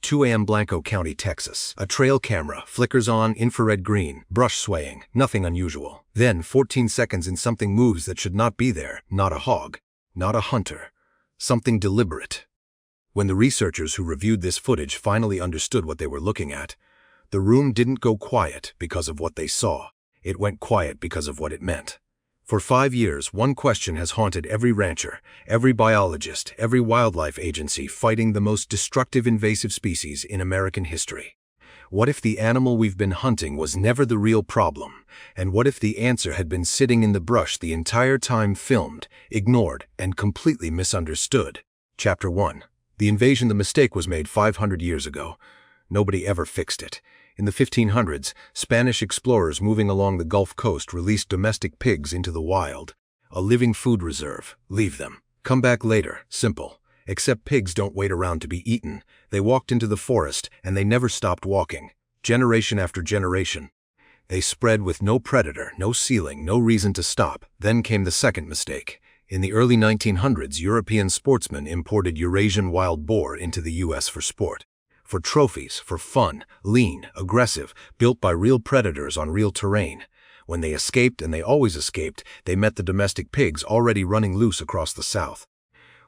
2 a.m. Blanco County, Texas. A trail camera flickers on, infrared green, brush swaying, nothing unusual. Then, 14 seconds and something moves that should not be there. Not a hog, not a hunter. Something deliberate. When the researchers who reviewed this footage finally understood what they were looking at, the room didn't go quiet because of what they saw. It went quiet because of what it meant. For 5 years, one question has haunted every rancher, every biologist, every wildlife agency fighting the most destructive invasive species in American history. What if the animal we've been hunting was never the real problem? And what if the answer had been sitting in the brush the entire time, filmed, ignored, and completely misunderstood? Chapter 1. The invasion. The mistake was made 500 years ago. Nobody ever fixed it. In the 1500s, Spanish explorers moving along the Gulf Coast released domestic pigs into the wild. A living food reserve. Leave them. Come back later. Simple. Except pigs don't wait around to be eaten. They walked into the forest, and they never stopped walking. Generation after generation. They spread with no predator, no ceiling, no reason to stop. Then came the second mistake. In the early 1900s, European sportsmen imported Eurasian wild boar into the U.S. for sport. For trophies, for fun, lean, aggressive, built by real predators on real terrain. When they escaped, and they always escaped, they met the domestic pigs already running loose across the South.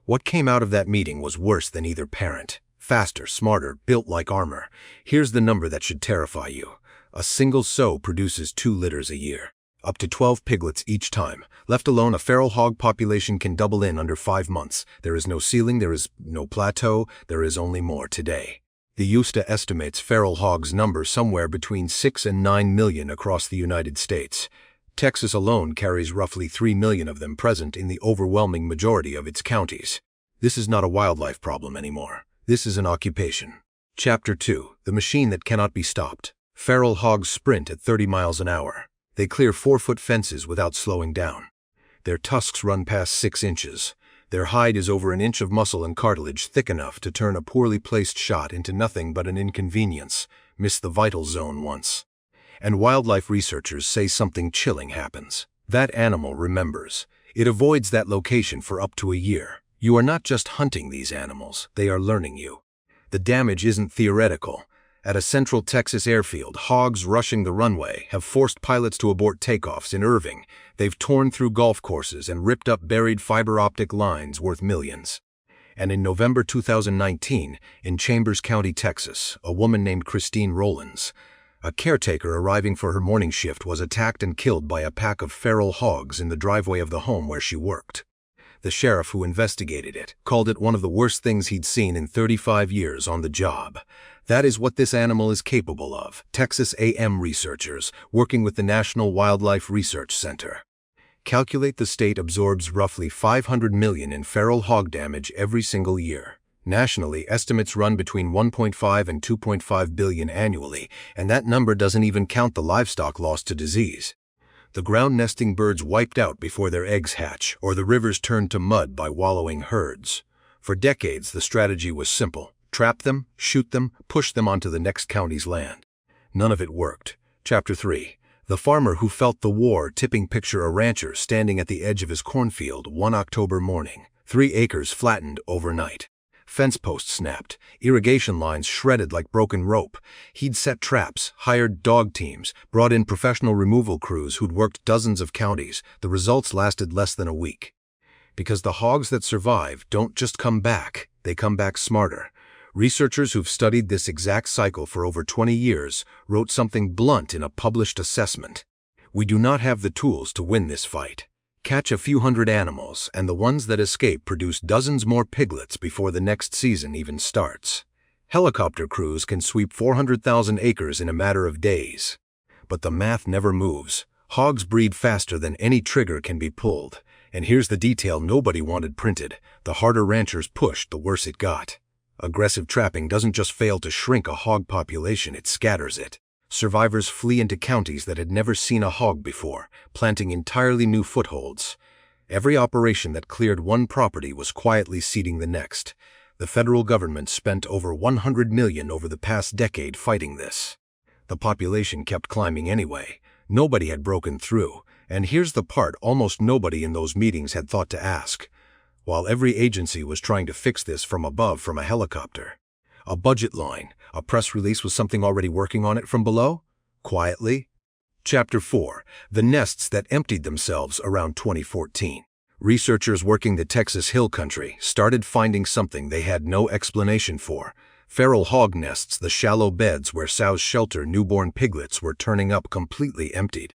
What came out of that meeting was worse than either parent. Faster, smarter, built like armor. Here's the number that should terrify you. A single sow produces 2 litters a year. Up to 12 piglets each time. Left alone, a feral hog population can double in under 5 months. There is no ceiling, there is no plateau, there is only more today. The USDA estimates feral hogs number somewhere between 6 and 9 million across the United States. Texas alone carries roughly 3 million of them present in the overwhelming majority of its counties. This is not a wildlife problem anymore. This is an occupation. Chapter 2. The machine that cannot be stopped. Feral hogs sprint at 30 miles an hour. They clear 4-foot fences without slowing down. Their tusks run past 6 inches. Their hide is over an inch of muscle and cartilage thick enough to turn a poorly placed shot into nothing but an inconvenience. Miss the vital zone once. And wildlife researchers say something chilling happens. That animal remembers. It avoids that location for up to a year. You are not just hunting these animals, they are learning you. The damage isn't theoretical. At a central Texas airfield, hogs rushing the runway have forced pilots to abort takeoffs. In Irving, they've torn through golf courses and ripped up buried fiber optic lines worth millions. And in November 2019, in Chambers County, Texas, a woman named Christine Rollins, a caretaker arriving for her morning shift, was attacked and killed by a pack of feral hogs in the driveway of the home where she worked. The sheriff who investigated it called it one of the worst things he'd seen in 35 years on the job. That is what this animal is capable of. Texas A&M researchers, working with the National Wildlife Research Center, calculate the state absorbs roughly 500 million in feral hog damage every single year. Nationally, estimates run between 1.5 and 2.5 billion annually, and that number doesn't even count the livestock lost to disease. The ground-nesting birds wiped out before their eggs hatch, or the rivers turned to mud by wallowing herds. For decades, the strategy was simple. Trap them, shoot them, push them onto the next county's land. None of it worked. Chapter 3. The farmer who felt the war tipping. Picture a rancher standing at the edge of his cornfield one October morning. 3 acres flattened overnight. Fence posts snapped, irrigation lines shredded like broken rope. He'd set traps, hired dog teams, brought in professional removal crews who'd worked dozens of counties. The results lasted less than a week. Because the hogs that survive don't just come back, they come back smarter. Researchers who've studied this exact cycle for over 20 years wrote something blunt in a published assessment. We do not have the tools to win this fight. Catch a few hundred animals, and the ones that escape produce dozens more piglets before the next season even starts. Helicopter crews can sweep 400,000 acres in a matter of days. But the math never moves. Hogs breed faster than any trigger can be pulled. And here's the detail nobody wanted printed. The harder ranchers pushed, the worse it got. Aggressive trapping doesn't just fail to shrink a hog population, it scatters it. Survivors flee into counties that had never seen a hog before, planting entirely new footholds. Every operation that cleared one property was quietly seeding the next. The federal government spent over $100 million over the past decade fighting this. The population kept climbing anyway. Nobody had broken through. And here's the part almost nobody in those meetings had thought to ask. While every agency was trying to fix this from above from a helicopter, A budget line, a press release with something already working on it from below? Quietly? Chapter 4. The Nests That Emptied Themselves Around 2014. Researchers working the Texas Hill Country started finding something they had no explanation for. Feral hog nests, the shallow beds where sows shelter newborn piglets, were turning up completely emptied.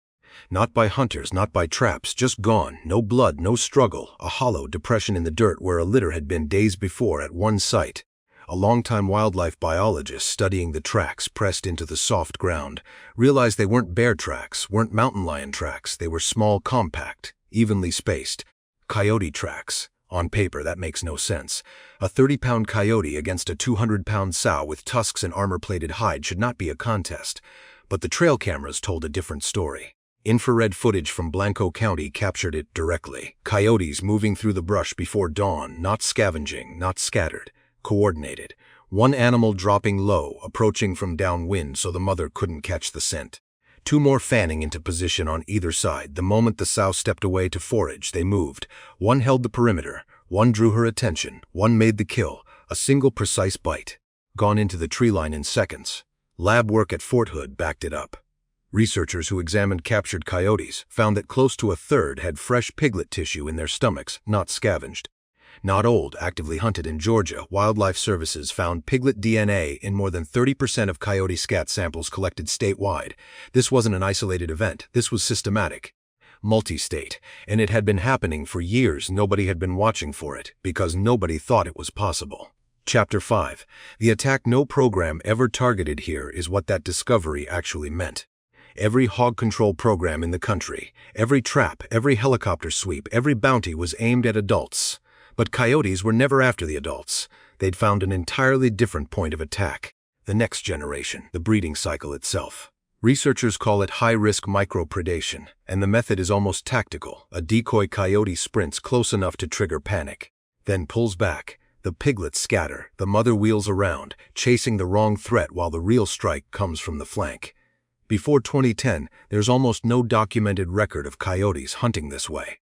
Not by hunters, not by traps, just gone. No blood, no struggle. A hollow depression in the dirt where a litter had been days before at one site. A longtime wildlife biologist studying the tracks pressed into the soft ground realized they weren't bear tracks, weren't mountain lion tracks. They were small, compact, evenly spaced. Coyote tracks. On paper, that makes no sense. A 30-pound coyote against a 200-pound sow with tusks and armor-plated hide should not be a contest. But the trail cameras told a different story. Infrared footage from Blanco County captured it directly. Coyotes moving through the brush before dawn, not scavenging, not scattered. Coordinated. One animal dropping low, approaching from downwind so the mother couldn't catch the scent. Two more fanning into position on either side. The moment the sow stepped away to forage, they moved. One held the perimeter. One drew her attention. One made the kill. A single precise bite. Gone into the tree line in seconds. Lab work at Fort Hood backed it up. Researchers who examined captured coyotes found that close to a third had fresh piglet tissue in their stomachs, not scavenged. Not old, actively hunted in Georgia, Wildlife Services found piglet DNA in more than 30% of coyote scat samples collected statewide. This wasn't an isolated event. This was systematic. Multi-state. And it had been happening for years. Nobody had been watching for it, because nobody thought it was possible. Chapter 5. The attack no program ever targeted here is what that discovery actually meant. Every hog control program in the country, every trap, every helicopter sweep, every bounty was aimed at adults. But coyotes were never after the adults. They'd found an entirely different point of attack. The next generation, the breeding cycle itself. Researchers call it high-risk micro-predation, and the method is almost tactical. A decoy coyote sprints close enough to trigger panic, then pulls back. The piglets scatter. The mother wheels around, chasing the wrong threat while the real strike comes from the flank. Before 2010, there's almost no documented record of coyotes hunting this way.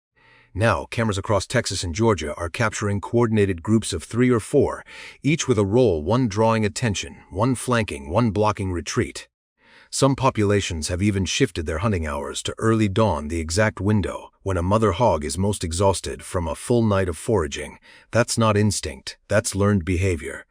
Now, cameras across Texas and Georgia are capturing coordinated groups of 3 or 4, each with a role, one drawing attention, one flanking, one blocking retreat. Some populations have even shifted their hunting hours to early dawn, the exact window when a mother hog is most exhausted from a full night of foraging. That's not instinct, that's learned behavior.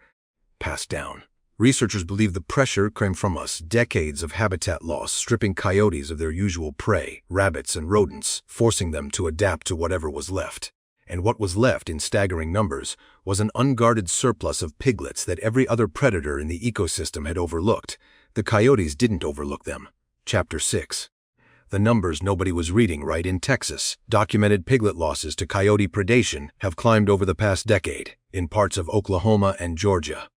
Passed down. Researchers believe the pressure came from us, decades of habitat loss, stripping coyotes of their usual prey, rabbits and rodents, forcing them to adapt to whatever was left. And what was left, in staggering numbers, was an unguarded surplus of piglets that every other predator in the ecosystem had overlooked. The coyotes didn't overlook them. Chapter 6. The numbers nobody was reading right in Texas. Documented piglet losses to coyote predation have climbed over the past decade, in parts of Oklahoma and Georgia.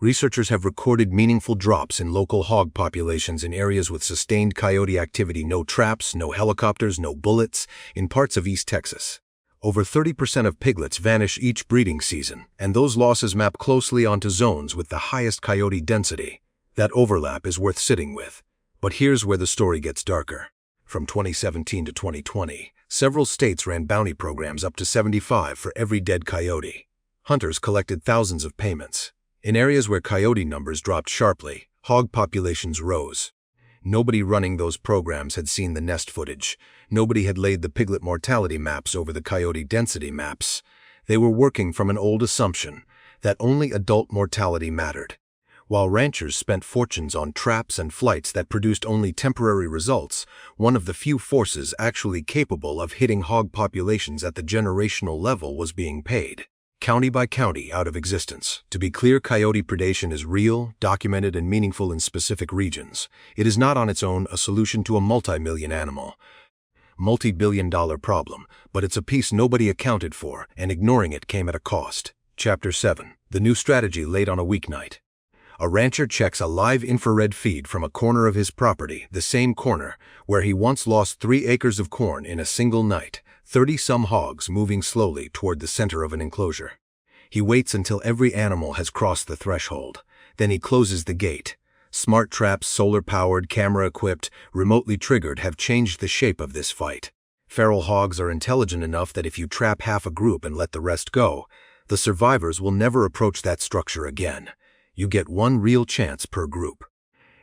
Researchers have recorded meaningful drops in local hog populations in areas with sustained coyote activity. No traps, no helicopters, no bullets, in parts of East Texas. Over 30% of piglets vanish each breeding season, and those losses map closely onto zones with the highest coyote density. That overlap is worth sitting with. But here's where the story gets darker. From 2017 to 2020, several states ran bounty programs up to 75 for every dead coyote. Hunters collected thousands of payments. In areas where coyote numbers dropped sharply, hog populations rose. Nobody running those programs had seen the nest footage. Nobody had laid the piglet mortality maps over the coyote density maps. They were working from an old assumption that only adult mortality mattered. While ranchers spent fortunes on traps and flights that produced only temporary results, one of the few forces actually capable of hitting hog populations at the generational level was being paid. County by county, out of existence. To be clear, coyote predation is real, documented, and meaningful in specific regions. It is not on its own a solution to a multi-billion-dollar problem, but it's a piece nobody accounted for, and ignoring it came at a cost. Chapter 7. The new strategy late on a weeknight. A rancher checks a live infrared feed from a corner of his property, the same corner where he once lost 3 acres of corn in a single night. 30-some hogs moving slowly toward the center of an enclosure. He waits until every animal has crossed the threshold. Then he closes the gate. Smart traps, solar-powered, camera-equipped, remotely triggered, have changed the shape of this fight. Feral hogs are intelligent enough that if you trap half a group and let the rest go, the survivors will never approach that structure again. You get one real chance per group.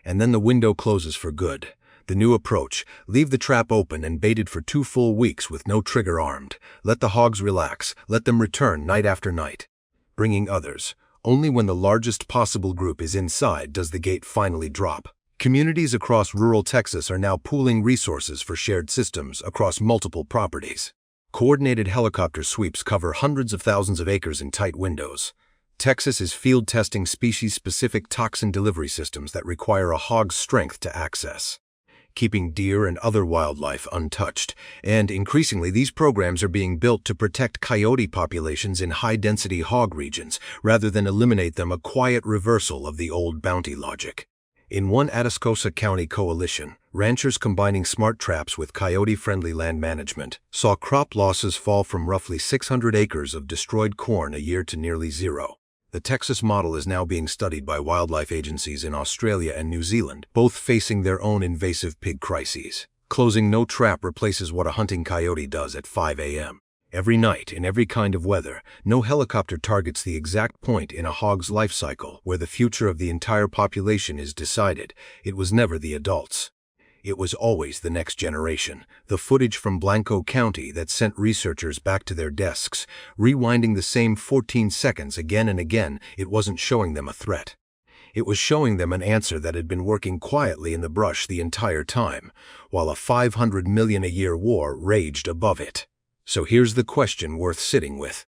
And then the window closes for good. The new approach: leave the trap open and baited for 2 full weeks with no trigger armed. Let the hogs relax, let them return night after night. Bringing others. Only when the largest possible group is inside does the gate finally drop. Communities across rural Texas are now pooling resources for shared systems across multiple properties. Coordinated helicopter sweeps cover hundreds of thousands of acres in tight windows. Texas is field testing species-specific toxin delivery systems that require a hog's strength to access, keeping deer and other wildlife untouched. And increasingly, these programs are being built to protect coyote populations in high-density hog regions, rather than eliminate them, a quiet reversal of the old bounty logic. In one Atascosa County coalition, ranchers combining smart traps with coyote-friendly land management saw crop losses fall from roughly 600 acres of destroyed corn a year to nearly zero. The Texas model is now being studied by wildlife agencies in Australia and New Zealand, both facing their own invasive pig crises. Closing no trap replaces what a hunting coyote does at 5 a.m. Every night, in every kind of weather. No helicopter targets the exact point in a hog's life cycle where the future of the entire population is decided. It was never the adults. It was always the next generation. The footage from Blanco County that sent researchers back to their desks, rewinding the same 14 seconds again and again. It wasn't showing them a threat. It was showing them an answer that had been working quietly in the brush the entire time, while a $500 million a year war raged above it. So here's the question worth sitting with.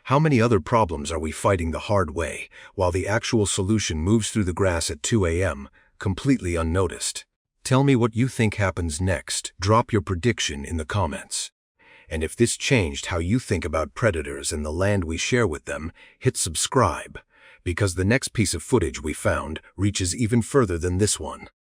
How many other problems are we fighting the hard way, while the actual solution moves through the grass at 2 a.m., completely unnoticed? Tell me what you think happens next. Drop your prediction in the comments. And if this changed how you think about predators and the land we share with them, hit subscribe, because the next piece of footage we found reaches even further than this one.